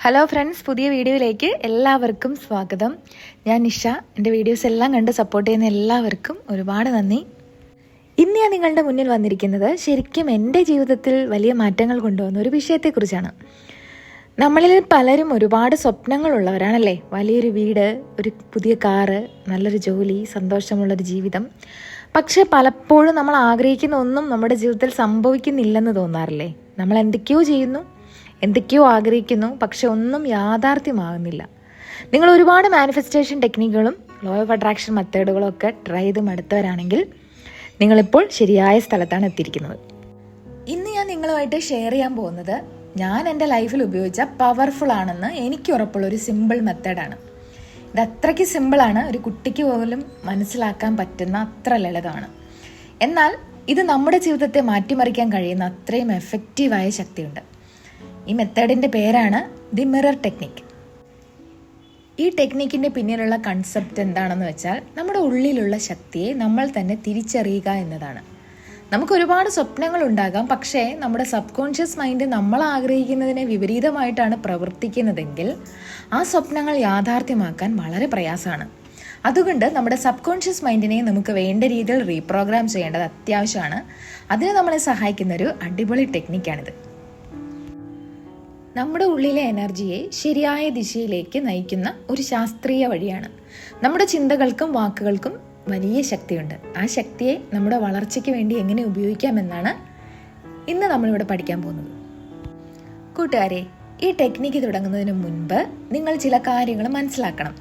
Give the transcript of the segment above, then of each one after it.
Hello friends, പുതിയ വീഡിയോയിലേക്ക് എല്ലാവർക്കും സ്വാഗതം. ഞാൻ നിഷ. എൻ്റെ വീഡിയോസ് എല്ലാം കണ്ട് സപ്പോർട്ട് ചെയ്യുന്ന എല്ലാവർക്കും ഒരുപാട് നന്ദി. ഇന്ന് ഞാൻ നിങ്ങളുടെ മുന്നിൽ വന്നിരിക്കുന്നത് ശരിക്കും എൻ്റെ ജീവിതത്തിൽ വലിയ മാറ്റങ്ങൾ കൊണ്ടുവന്ന ഒരു വിഷയത്തെക്കുറിച്ചാണ്. നമ്മളിൽ പലരും ഒരുപാട് സ്വപ്നങ്ങളുള്ളവരാണല്ലേ. വലിയൊരു വീട്, ഒരു പുതിയ കാറ്, നല്ലൊരു ജോലി, സന്തോഷമുള്ളൊരു ജീവിതം. പക്ഷേ പലപ്പോഴും നമ്മൾ ആഗ്രഹിക്കുന്ന ഒന്നും നമ്മുടെ ജീവിതത്തിൽ സംഭവിക്കുന്നില്ലെന്ന് തോന്നാറില്ലേ? നമ്മൾ എന്തൊക്കെയോ ചെയ്യുന്നു, എന്തൊക്കെയോ ആഗ്രഹിക്കുന്നു, പക്ഷെ ഒന്നും യാഥാർത്ഥ്യമാകുന്നില്ല. നിങ്ങൾ ഒരുപാട് മാനിഫെസ്റ്റേഷൻ ടെക്നിക്കുകളും ലോ ഓഫ് അട്രാക്ഷൻ മെത്തേഡുകളും ഒക്കെ ട്രൈ ചെയ്ത് മടുത്തവരാണെങ്കിൽ നിങ്ങളിപ്പോൾ ശരിയായ സ്ഥലത്താണ് എത്തിയിരിക്കുന്നത്. ഇന്ന് ഞാൻ നിങ്ങളുമായിട്ട് ഷെയർ ചെയ്യാൻ പോകുന്നത് ഞാൻ എൻ്റെ ലൈഫിൽ ഉപയോഗിച്ച പവർഫുൾ ആണെന്ന് എനിക്ക് ഉറപ്പുള്ളൊരു സിമ്പിൾ മെത്തേഡാണ്. ഇത് അത്രയ്ക്ക് സിമ്പിളാണ്, ഒരു കുട്ടിക്ക് പോലും മനസ്സിലാക്കാൻ പറ്റുന്ന അത്ര ലളിതമാണ്. എന്നാൽ ഇത് നമ്മുടെ ജീവിതത്തെ മാറ്റിമറിക്കാൻ കഴിയുന്ന അത്രയും എഫക്റ്റീവായ ശക്തിയുണ്ട്. ഈ മെത്തേഡിൻ്റെ പേരാണ് ദി മിറർ ടെക്നിക്ക്. ഈ ടെക്നിക്കിൻ്റെ പിന്നിലുള്ള കൺസെപ്റ്റ് എന്താണെന്ന് വെച്ചാൽ, നമ്മുടെ ഉള്ളിലുള്ള ശക്തിയെ നമ്മൾ തന്നെ തിരിച്ചറിയുക എന്നതാണ്. നമുക്ക് ഒരുപാട് സ്വപ്നങ്ങൾ ഉണ്ടാകാം, പക്ഷേ നമ്മുടെ സബ് കോൺഷ്യസ് മൈൻഡ് നമ്മൾ ആഗ്രഹിക്കുന്നതിനെ വിപരീതമായിട്ടാണ് പ്രവർത്തിക്കുന്നതെങ്കിൽ ആ സ്വപ്നങ്ങൾ യാഥാർത്ഥ്യമാക്കാൻ വളരെ പ്രയാസമാണ്. അതുകൊണ്ട് നമ്മുടെ സബ് കോൺഷ്യസ് മൈൻഡിനെ നമുക്ക് വേണ്ട രീതിയിൽ റീപ്രോഗ്രാം ചെയ്യേണ്ടത് അത്യാവശ്യമാണ്. അതിന് നമ്മളെ സഹായിക്കുന്നൊരു അടിപൊളി ടെക്നിക്കാണിത്. നമ്മുടെ ഉള്ളിലെ എനർജിയെ ശരിയായ ദിശയിലേക്ക് നയിക്കുന്ന ഒരു ശാസ്ത്രീയ വഴിയാണ്. നമ്മുടെ ചിന്തകൾക്കും വാക്കുകൾക്കും വലിയ ശക്തിയുണ്ട്. ആ ശക്തിയെ നമ്മുടെ വളർച്ചയ്ക്ക് വേണ്ടി എങ്ങനെ ഉപയോഗിക്കാമെന്നാണ് ഇന്ന് നമ്മളിവിടെ പഠിക്കാൻ പോകുന്നത്. കൂട്ടുകാരെ, ഈ ടെക്നിക്ക് തുടങ്ങുന്നതിന് മുൻപ് നിങ്ങൾ ചില കാര്യങ്ങൾ മനസ്സിലാക്കണം.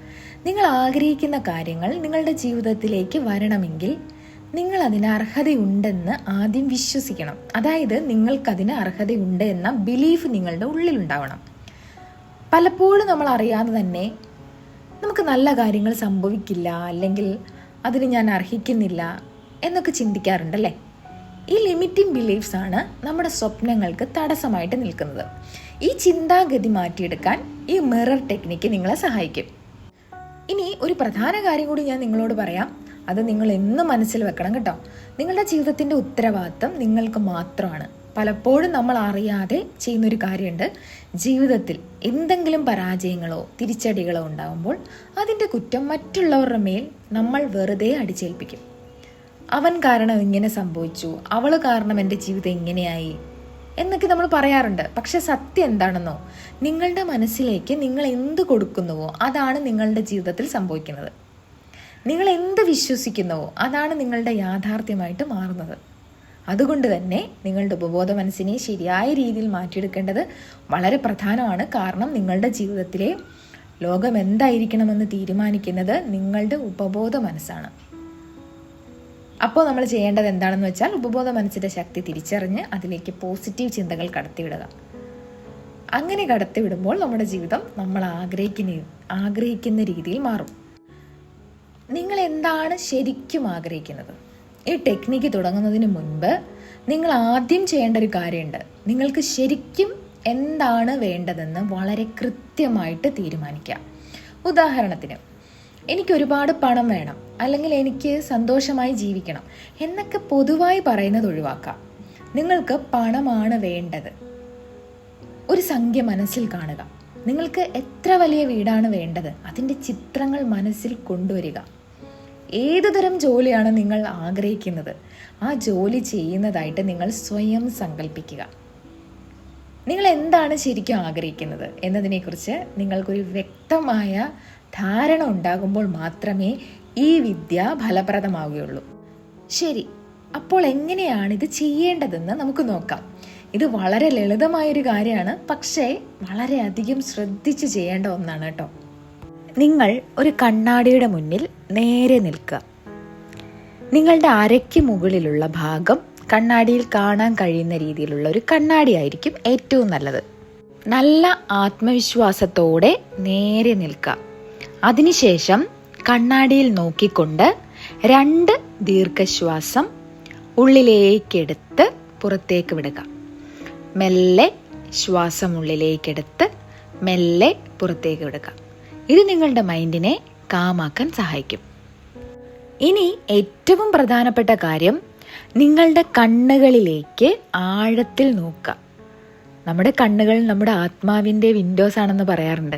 നിങ്ങൾ ആഗ്രഹിക്കുന്ന കാര്യങ്ങൾ നിങ്ങളുടെ ജീവിതത്തിലേക്ക് വരണമെങ്കിൽ നിങ്ങൾ അതിന് അർഹതയുണ്ടെന്ന് ആദ്യം വിശ്വസിക്കണം. അതായത് നിങ്ങൾക്കതിന് അർഹതയുണ്ട് എന്ന ബിലീഫ് നിങ്ങളുടെ ഉള്ളിലുണ്ടാവണം. പലപ്പോഴും നമ്മൾ അറിയാതെ തന്നെ നമുക്ക് നല്ല കാര്യങ്ങൾ സംഭവിക്കില്ല, അല്ലെങ്കിൽ അതിന് ഞാൻ അർഹിക്കുന്നില്ല എന്നൊക്കെ ചിന്തിക്കാറുണ്ടല്ലേ. ഈ ലിമിറ്റിംഗ് ബിലീഫ്സ് ആണ് നമ്മുടെ സ്വപ്നങ്ങൾക്ക് തടസ്സമായിട്ട് നിൽക്കുന്നത്. ഈ ചിന്താഗതി മാറ്റിയെടുക്കാൻ ഈ മിറർ ടെക്നിക്ക് നിങ്ങളെ സഹായിക്കും. ഇനി ഒരു പ്രധാന കാര്യം കൂടി ഞാൻ നിങ്ങളോട് പറയാം. അത് നിങ്ങൾ എന്നും മനസ്സിൽ വെക്കണം കേട്ടോ. നിങ്ങളുടെ ജീവിതത്തിൻ്റെ ഉത്തരവാദിത്തം നിങ്ങൾക്ക് മാത്രമാണ്. പലപ്പോഴും നമ്മൾ അറിയാതെ ചെയ്യുന്നൊരു കാര്യമുണ്ട്. ജീവിതത്തിൽ എന്തെങ്കിലും പരാജയങ്ങളോ തിരിച്ചടികളോ ഉണ്ടാകുമ്പോൾ അതിൻ്റെ കുറ്റം മറ്റുള്ളവരുടെ മേൽ നമ്മൾ വെറുതെ അടിച്ചേൽപ്പിക്കും. അവൻ കാരണം ഇങ്ങനെ സംഭവിച്ചു, അവൾ കാരണം എൻ്റെ ജീവിതം ഇങ്ങനെയായി എന്നൊക്കെ നമ്മൾ പറയാറുണ്ട്. പക്ഷെ സത്യം എന്താണെന്നോ, നിങ്ങളുടെ മനസ്സിലേക്ക് നിങ്ങൾ എന്ത് കൊടുക്കുന്നുവോ അതാണ് നിങ്ങളുടെ ജീവിതത്തിൽ സംഭവിക്കുന്നത്. നിങ്ങൾ എന്ത് വിശ്വസിക്കുന്നുവോ അതാണ് നിങ്ങളുടെ യാഥാർത്ഥ്യമായിട്ട് മാറുന്നത്. അതുകൊണ്ട് തന്നെ നിങ്ങളുടെ ഉപബോധ മനസ്സിനെ ശരിയായ രീതിയിൽ മാറ്റിയെടുക്കേണ്ടത് വളരെ പ്രധാനമാണ്. കാരണം നിങ്ങളുടെ ജീവിതത്തിലെ ലോകം എന്തായിരിക്കണമെന്ന് തീരുമാനിക്കുന്നത് നിങ്ങളുടെ ഉപബോധ മനസ്സാണ്. അപ്പോൾ നമ്മൾ ചെയ്യേണ്ടത് എന്താണെന്ന് വെച്ചാൽ, ഉപബോധ മനസ്സിൻ്റെ ശക്തി തിരിച്ചറിഞ്ഞ് അതിലേക്ക് പോസിറ്റീവ് ചിന്തകൾ കടത്തിവിടുക. അങ്ങനെ കടത്തിവിടുമ്പോൾ നമ്മുടെ ജീവിതം നമ്മൾ ആഗ്രഹിക്കുന്ന രീതിയിൽ മാറും. നിങ്ങൾ എന്താണ് ശരിക്കും ആഗ്രഹിക്കുന്നത്? ഈ ടെക്നിക്ക് തുടങ്ങുന്നതിന് മുൻപ് നിങ്ങൾ ആദ്യം ചെയ്യേണ്ട ഒരു കാര്യമുണ്ട്. നിങ്ങൾക്ക് ശരിക്കും എന്താണ് വേണ്ടതെന്ന് വളരെ കൃത്യമായിട്ട് തീരുമാനിക്കാം. ഉദാഹരണത്തിന്, എനിക്ക് ഒരുപാട് പണം വേണം, അല്ലെങ്കിൽ എനിക്ക് സന്തോഷമായി ജീവിക്കണം എന്നൊക്കെ പൊതുവായി പറയുന്നത് ഒഴിവാക്കാം. നിങ്ങൾക്ക് പണമാണ് വേണ്ടത്. ഒരു സംഖ്യ മനസ്സിൽ കാണുക. നിങ്ങൾക്ക് എത്ര വലിയ വീടാണ് വേണ്ടത്, അതിൻ്റെ ചിത്രങ്ങൾ മനസ്സിൽ കൊണ്ടുവരിക. ഏതുതരം ജോലിയാണ് നിങ്ങൾ ആഗ്രഹിക്കുന്നത്, ആ ജോലി ചെയ്യുന്നതായിട്ട് നിങ്ങൾ സ്വയം സങ്കല്പിക്കുക. നിങ്ങൾ എന്താണ് ശരിക്കും ആഗ്രഹിക്കുന്നത് എന്നതിനെക്കുറിച്ച് നിങ്ങൾക്കൊരു വ്യക്തമായ ധാരണ ഉണ്ടാകുമ്പോൾ മാത്രമേ ഈ വിദ്യ ഫലപ്രദമാവുകയുള്ളൂ. ശരി, അപ്പോൾ എങ്ങനെയാണ് ഇത് ചെയ്യേണ്ടതെന്ന് നമുക്ക് നോക്കാം. ഇത് വളരെ ലളിതമായൊരു കാര്യമാണ്, പക്ഷേ വളരെയധികം ശ്രദ്ധിച്ച് ചെയ്യേണ്ട ഒന്നാണ് കേട്ടോ. നിങ്ങൾ ഒരു കണ്ണാടിയുടെ മുന്നിൽ നേരെ നിൽക്കുക. നിങ്ങളുടെ അരയ്ക്ക് മുകളിലുള്ള ഭാഗം കണ്ണാടിയിൽ കാണാൻ കഴിയുന്ന രീതിയിലുള്ള ഒരു കണ്ണാടി ആയിരിക്കും ഏറ്റവും നല്ലത്. നല്ല ആത്മവിശ്വാസത്തോടെ നേരെ നിൽക്കുക. അതിനുശേഷം കണ്ണാടിയിൽ നോക്കിക്കൊണ്ട് 2 ദീർഘശ്വാസം ഉള്ളിലേക്കെടുത്ത് പുറത്തേക്ക് വിടുക. മെല്ലെ ശ്വാസം ഉള്ളിലേക്കെടുത്ത് മെല്ലെ പുറത്തേക്ക് വിടുക. ഇത് നിങ്ങളുടെ മൈൻഡിനെ കാമാക്കാൻ സഹായിക്കും. ഇനി ഏറ്റവും പ്രധാനപ്പെട്ട കാര്യം, നിങ്ങളുടെ കണ്ണുകളിലേക്ക് ആഴത്തിൽ നോക്കുക. നമ്മുടെ കണ്ണുകൾ നമ്മുടെ ആത്മാവിൻ്റെ വിൻഡോസ് ആണെന്ന് പറയാറുണ്ട്.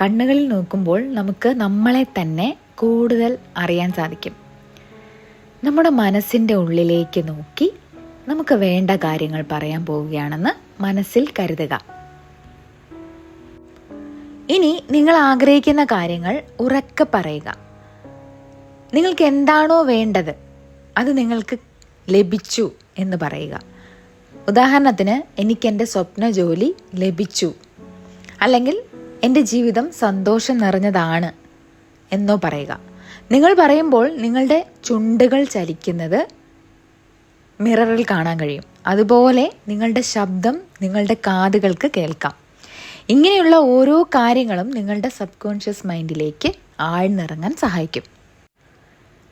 കണ്ണുകളിൽ നോക്കുമ്പോൾ നമുക്ക് നമ്മളെ തന്നെ കൂടുതൽ അറിയാൻ സാധിക്കും. നമ്മുടെ മനസ്സിൻ്റെ ഉള്ളിലേക്ക് നോക്കി നമുക്ക് വേണ്ട കാര്യങ്ങൾ പറയാൻ പോവുകയാണെന്ന് മനസ്സിൽ കരുതുക. ഇനി നിങ്ങൾ ആഗ്രഹിക്കുന്ന കാര്യങ്ങൾ ഉറക്കെ പറയുക. നിങ്ങൾക്ക് എന്താണോ വേണ്ടത് അത് നിങ്ങൾക്ക് ലഭിച്ചു എന്ന് പറയുക. ഉദാഹരണത്തിന്, എനിക്കെൻ്റെ സ്വപ്ന ജോലി ലഭിച്ചു, അല്ലെങ്കിൽ എൻ്റെ ജീവിതം സന്തോഷം നിറഞ്ഞതാണ് എന്നോ പറയുക. നിങ്ങൾ പറയുമ്പോൾ നിങ്ങളുടെ ചുണ്ടുകൾ ചലിക്കുന്നത് മിററിൽ കാണാൻ കഴിയും. അതുപോലെ നിങ്ങളുടെ ശബ്ദം നിങ്ങളുടെ കാതുകൾക്ക് കേൾക്കാം. ഇങ്ങനെയുള്ള ഓരോ കാര്യങ്ങളും നിങ്ങളുടെ സബ് കോൺഷ്യസ് മൈൻഡിലേക്ക് ആഴ്ന്നിറങ്ങാൻ സഹായിക്കും.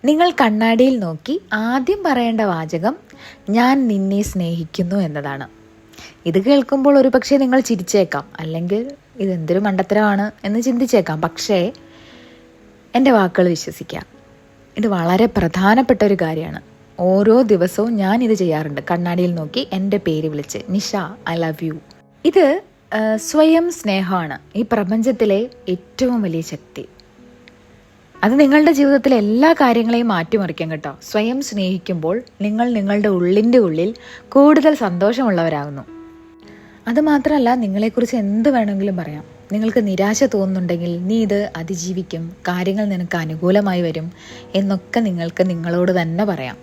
നിങ്ങൾ കണ്ണാടിയിൽ നോക്കി ആദ്യം പറയേണ്ട വാചകം ഞാൻ നിന്നെ സ്നേഹിക്കുന്നു എന്നതാണ്. ഇത് കേൾക്കുമ്പോൾ ഒരു പക്ഷേ നിങ്ങൾ ചിരിച്ചേക്കാം, അല്ലെങ്കിൽ ഇതെന്തൊരു മണ്ടത്തരമാണ് എന്ന് ചിന്തിച്ചേക്കാം. പക്ഷേ എൻ്റെ വാക്കുകൾ വിശ്വസിക്കുക, ഇത് വളരെ പ്രധാനപ്പെട്ട ഒരു കാര്യമാണ്. ഓരോ ദിവസവും ഞാൻ ഇത് ചെയ്യാറുണ്ട്. കണ്ണാടിയിൽ നോക്കി എൻ്റെ പേര് വിളിച്ച് നിഷ ഐ ലവ് യു. ഇത് സ്വയം സ്നേഹമാണ് ഈ പ്രപഞ്ചത്തിലെ ഏറ്റവും വലിയ ശക്തി. അത് നിങ്ങളുടെ ജീവിതത്തിലെ എല്ലാ കാര്യങ്ങളെയും മാറ്റിമറിക്കും കേട്ടോ. സ്വയം സ്നേഹിക്കുമ്പോൾ നിങ്ങൾ നിങ്ങളുടെ ഉള്ളിൻ്റെ ഉള്ളിൽ കൂടുതൽ സന്തോഷമുള്ളവരാകുന്നു. അതുമാത്രമല്ല, നിങ്ങളെക്കുറിച്ച് എന്ത് വേണമെങ്കിലും പറയാം. നിങ്ങൾക്ക് നിരാശ തോന്നുന്നുണ്ടെങ്കിൽ നീ ഇത് അതിജീവിക്കും, കാര്യങ്ങൾ നിനക്ക് അനുകൂലമായി വരും എന്നൊക്കെ നിങ്ങൾക്ക് നിങ്ങളോട് തന്നെ പറയാം.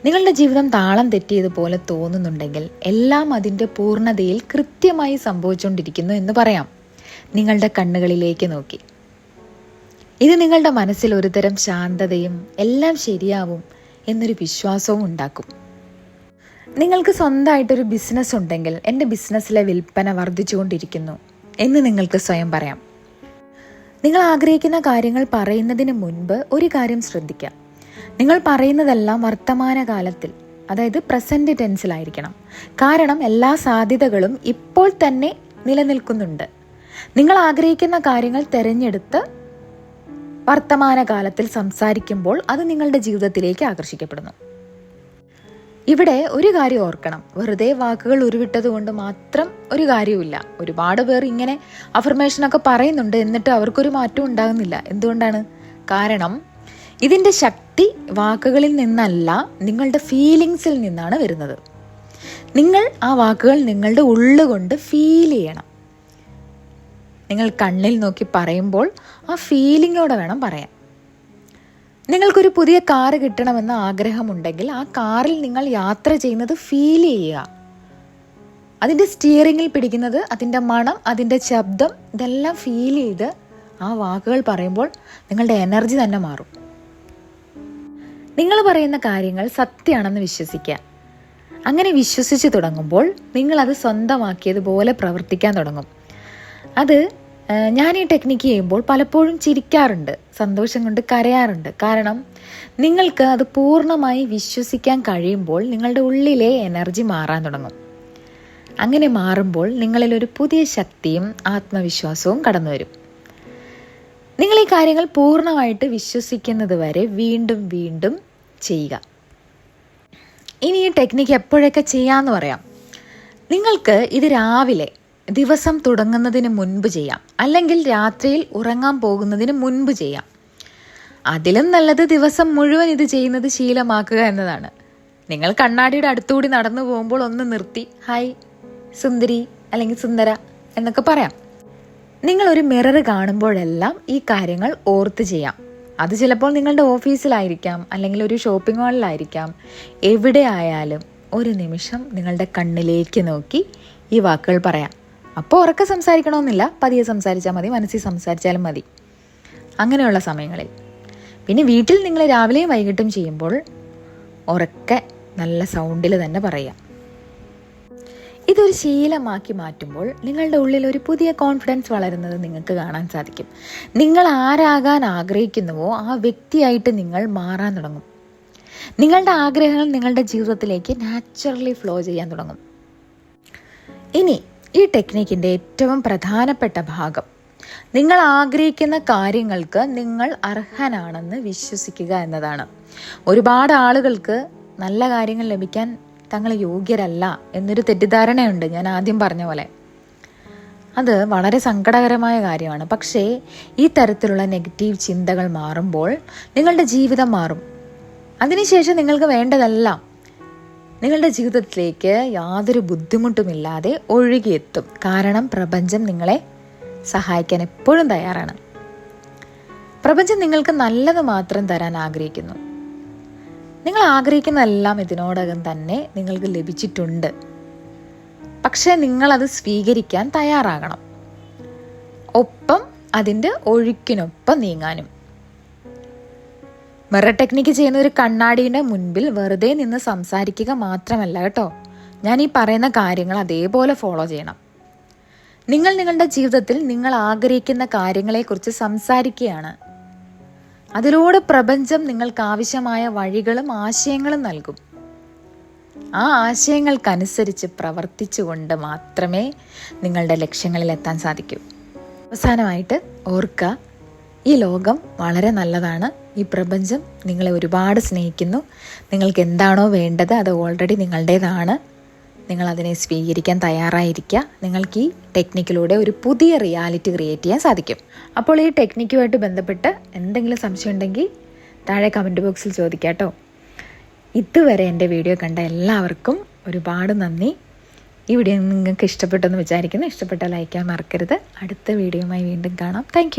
നിങ്ങളുടെ ജീവിതം താളം തെറ്റിയതുപോലെ തോന്നുന്നുണ്ടെങ്കിൽ എല്ലാം അതിൻ്റെ പൂർണ്ണതയിൽ കൃത്യമായി സംഭവിച്ചുകൊണ്ടിരിക്കുന്നു എന്ന് പറയാം. നിങ്ങളുടെ കണ്ണുകളിലേക്ക് നോക്കി ഇത് നിങ്ങളുടെ മനസ്സിൽ ഒരുതരം ശാന്തതയും എല്ലാം ശരിയാവും എന്നൊരു വിശ്വാസവും ഉണ്ടാക്കും. നിങ്ങൾക്ക് സ്വന്തമായിട്ടൊരു ബിസിനസ് ഉണ്ടെങ്കിൽ എൻ്റെ ബിസിനസ്സിലെ വിൽപ്പന വർദ്ധിച്ചുകൊണ്ടിരിക്കുന്നു എന്ന് നിങ്ങൾക്ക് സ്വയം പറയാം. നിങ്ങൾ ആഗ്രഹിക്കുന്ന കാര്യങ്ങൾ പറയുന്നതിന് മുൻപ് ഒരു കാര്യം ശ്രദ്ധിക്കാം. നിങ്ങൾ പറയുന്നതെല്ലാം വർത്തമാനകാലത്തിൽ, അതായത് പ്രസന്റ് ടെൻസിലായിരിക്കണം. കാരണം എല്ലാ സാധ്യതകളും ഇപ്പോൾ തന്നെ നിലനിൽക്കുന്നുണ്ട്. നിങ്ങൾ ആഗ്രഹിക്കുന്ന കാര്യങ്ങൾ തിരഞ്ഞെടുത്ത് വർത്തമാനകാലത്തിൽ സംസാരിക്കുമ്പോൾ അത് നിങ്ങളുടെ ജീവിതത്തിലേക്ക് ആകർഷിക്കപ്പെടുന്നു. ഇവിടെ ഒരു കാര്യം ഓർക്കണം, വെറുതെ വാക്കുകൾ ഉരുവിട്ടത് കൊണ്ട് മാത്രം ഒരു കാര്യവുമില്ല. ഒരുപാട് പേർ ഇങ്ങനെ അഫർമേഷനൊക്കെ പറയുന്നുണ്ട്, എന്നിട്ട് അവർക്കൊരു മാറ്റം ഉണ്ടാകുന്നില്ല. എന്തുകൊണ്ടാണ്? കാരണം ഇതിൻ്റെ ശക്തി വാക്കുകളിൽ നിന്നല്ല, നിങ്ങളുടെ ഫീലിങ്സിൽ നിന്നാണ് വരുന്നത്. നിങ്ങൾ ആ വാക്കുകൾ നിങ്ങളുടെ ഉള്ളുകൊണ്ട് ഫീൽ ചെയ്യണം. നിങ്ങൾ കണ്ണിൽ നോക്കി പറയുമ്പോൾ ആ ഫീലിങ്ങോടെ വേണം പറയാൻ. നിങ്ങൾക്കൊരു പുതിയ കാറ് കിട്ടണമെന്ന ആഗ്രഹമുണ്ടെങ്കിൽ ആ കാറിൽ നിങ്ങൾ യാത്ര ചെയ്യുന്നത് ഫീൽ ചെയ്യുക. അതിൻ്റെ സ്റ്റിയറിങ്ങിൽ പിടിക്കുന്നത്, അതിൻ്റെ മണം, അതിൻ്റെ ശബ്ദം, ഇതെല്ലാം ഫീൽ ചെയ്ത് ആ വാക്കുകൾ പറയുമ്പോൾ നിങ്ങളുടെ എനർജി തന്നെ മാറും. നിങ്ങൾ പറയുന്ന കാര്യങ്ങൾ സത്യമാണെന്ന് വിശ്വസിക്കുക. അങ്ങനെ വിശ്വസിച്ച് തുടങ്ങുമ്പോൾ നിങ്ങളത് സ്വന്തമാക്കിയതുപോലെ പ്രവർത്തിക്കാൻ തുടങ്ങും. അത് ഞാൻ ഈ ടെക്നിക്ക് ചെയ്യുമ്പോൾ പലപ്പോഴും ചിരിക്കാറുണ്ട്, സന്തോഷം കൊണ്ട് കരയാറുണ്ട്. കാരണം നിങ്ങൾക്ക് അത് പൂർണ്ണമായി വിശ്വസിക്കാൻ കഴിയുമ്പോൾ നിങ്ങളുടെ ഉള്ളിലെ എനർജി മാറാൻ തുടങ്ങും. അങ്ങനെ മാറുമ്പോൾ നിങ്ങളിലൊരു പുതിയ ശക്തിയും ആത്മവിശ്വാസവും കടന്നു വരും. നിങ്ങൾ ഈ കാര്യങ്ങൾ പൂർണ്ണമായിട്ട് വിശ്വസിക്കുന്നത് വരെ വീണ്ടും വീണ്ടും ചെയ്യുക. ഇനി ഈ ടെക്നിക്ക് എപ്പോഴൊക്കെ ചെയ്യാമെന്ന് പറയാം. നിങ്ങൾക്ക് ഇത് രാവിലെ ദിവസം തുടങ്ങുന്നതിന് മുൻപ് ചെയ്യാം, അല്ലെങ്കിൽ രാത്രിയിൽ ഉറങ്ങാൻ പോകുന്നതിന് മുൻപ് ചെയ്യാം. അതിലും നല്ലത് ദിവസം മുഴുവൻ ഇത് ചെയ്യുന്നത് ശീലമാക്കുക എന്നതാണ്. നിങ്ങൾ കണ്ണാടിയുടെ അടുത്തുകൂടി നടന്നു പോകുമ്പോൾ ഒന്ന് നിർത്തി ഹായ് സുന്ദരി അല്ലെങ്കിൽ സുന്ദര എന്നൊക്കെ പറയാം. നിങ്ങളൊരു മിറർ കാണുമ്പോഴെല്ലാം ഈ കാര്യങ്ങൾ ഓർത്ത് ചെയ്യാം. അത് ചിലപ്പോൾ നിങ്ങളുടെ ഓഫീസിലായിരിക്കാം, അല്ലെങ്കിൽ ഒരു ഷോപ്പിംഗ് മാളിലായിരിക്കാം. എവിടെ ആയാലും ഒരു നിമിഷം നിങ്ങളുടെ കണ്ണിലേക്ക് നോക്കി ഈ വാക്കുകൾ പറയാം. അപ്പോൾ ഉറക്കെ സംസാരിക്കണമെന്നില്ല, പതിയെ സംസാരിച്ചാൽ മതി, മനസ്സിൽ സംസാരിച്ചാലും മതി. അങ്ങനെയുള്ള സമയങ്ങളിൽ. പിന്നെ വീട്ടിൽ നിങ്ങൾ രാവിലെയും വൈകിട്ടും ചെയ്യുമ്പോൾ ഉറക്കെ നല്ല സൗണ്ടിൽ തന്നെ പറയാം. ഇതൊരു ശീലമാക്കി മാറ്റുമ്പോൾ നിങ്ങളുടെ ഉള്ളിൽ ഒരു പുതിയ കോൺഫിഡൻസ് വളരുന്നത് നിങ്ങൾക്ക് കാണാൻ സാധിക്കും. നിങ്ങൾ ആരാകാൻ ആഗ്രഹിക്കുന്നുവോ ആ വ്യക്തിയായിട്ട് നിങ്ങൾ മാറാൻ തുടങ്ങും. നിങ്ങളുടെ ആഗ്രഹങ്ങൾ നിങ്ങളുടെ ജീവിതത്തിലേക്ക് നാച്ചുറലി ഫ്ലോ ചെയ്യാൻ തുടങ്ങും. ഇനി ഈ ടെക്നിക്കിൻ്റെ ഏറ്റവും പ്രധാനപ്പെട്ട ഭാഗം, നിങ്ങൾ ആഗ്രഹിക്കുന്ന കാര്യങ്ങൾക്ക് നിങ്ങൾ അർഹനാണെന്ന് വിശ്വസിക്കുക എന്നതാണ്. ഒരുപാട് ആളുകൾക്ക് നല്ല കാര്യങ്ങൾ ലഭിക്കാൻ തങ്ങൾ യോഗ്യരല്ല എന്നൊരു തെറ്റിദ്ധാരണയുണ്ട്, ഞാൻ ആദ്യം പറഞ്ഞ പോലെ. അത് വളരെ സങ്കടകരമായ കാര്യമാണ്. പക്ഷേ ഈ തരത്തിലുള്ള നെഗറ്റീവ് ചിന്തകൾ മാറുമ്പോൾ നിങ്ങളുടെ ജീവിതം മാറും. അതിനുശേഷം നിങ്ങൾക്ക് വേണ്ടതെല്ലാം നിങ്ങളുടെ ജീവിതത്തിലേക്ക് യാതൊരു ബുദ്ധിമുട്ടുമില്ലാതെ ഒഴുകിയെത്തും. കാരണം പ്രപഞ്ചം നിങ്ങളെ സഹായിക്കാൻ എപ്പോഴും തയ്യാറാണ്. പ്രപഞ്ചം നിങ്ങൾക്ക് നല്ലത് മാത്രം തരാൻ ആഗ്രഹിക്കുന്നു. നിങ്ങൾ ആഗ്രഹിക്കുന്നതെല്ലാം ഇതിനോടകം തന്നെ നിങ്ങൾക്ക് ലഭിച്ചിട്ടുണ്ട്. പക്ഷേ നിങ്ങളത് സ്വീകരിക്കാൻ തയ്യാറാകണം. ഒപ്പം അതിൻ്റെ ഒഴുക്കിനൊപ്പം നീങ്ങാനും. മിറർ ടെക്നിക്ക് ചെയ്യുന്ന ഒരു കണ്ണാടിയുടെ മുൻപിൽ വെറുതെ നിന്ന് സംസാരിക്കുക മാത്രമല്ല കേട്ടോ. ഞാൻ ഈ പറയുന്ന കാര്യങ്ങൾ അതേപോലെ ഫോളോ ചെയ്യണം. നിങ്ങൾ നിങ്ങളുടെ ജീവിതത്തിൽ നിങ്ങൾ ആഗ്രഹിക്കുന്ന കാര്യങ്ങളെക്കുറിച്ച് സംസാരിക്കുകയാണ്. അതിലൂടെ പ്രപഞ്ചം നിങ്ങൾക്ക് ആവശ്യമായ വഴികളും ആശയങ്ങളും നൽകും. ആ ആശയങ്ങൾക്കനുസരിച്ച് പ്രവർത്തിച്ചുകൊണ്ട് മാത്രമേ നിങ്ങളുടെ ലക്ഷ്യങ്ങളിൽ എത്താൻ സാധിക്കൂ. അവസാനമായിട്ട് ഓർക്കുക, ഈ ലോകം വളരെ നല്ലതാണ്. ഈ പ്രപഞ്ചം നിങ്ങളെ ഒരുപാട് സ്നേഹിക്കുന്നു. നിങ്ങൾക്ക് എന്താണോ വേണ്ടത് അത് ഓൾറെഡി നിങ്ങളുടേതാണ്. നിങ്ങളതിനെ സ്വീകരിക്കാൻ തയ്യാറായിരിക്കുക. നിങ്ങൾക്ക് ഈ ടെക്നിക്കിലൂടെ ഒരു പുതിയ റിയാലിറ്റി ക്രിയേറ്റ് ചെയ്യാൻ സാധിക്കും. അപ്പോൾ ഈ ടെക്നിക്കുമായിട്ട് ബന്ധപ്പെട്ട് എന്തെങ്കിലും സംശയം ഉണ്ടെങ്കിൽ താഴെ കമൻറ്റ് ബോക്സിൽ ചോദിക്കാം കേട്ടോ. ഇതുവരെ എൻ്റെ വീഡിയോ കണ്ട എല്ലാവർക്കും ഒരുപാട് നന്ദി. ഈ വീഡിയോ നിങ്ങൾക്ക് ഇഷ്ടപ്പെട്ടെന്ന് വിചാരിക്കുന്നു. ഇഷ്ടപ്പെട്ടാൽ ലൈക്ക് ചെയ്യാൻ മറക്കരുത്. അടുത്ത വീഡിയോയുമായി വീണ്ടും കാണാം. താങ്ക്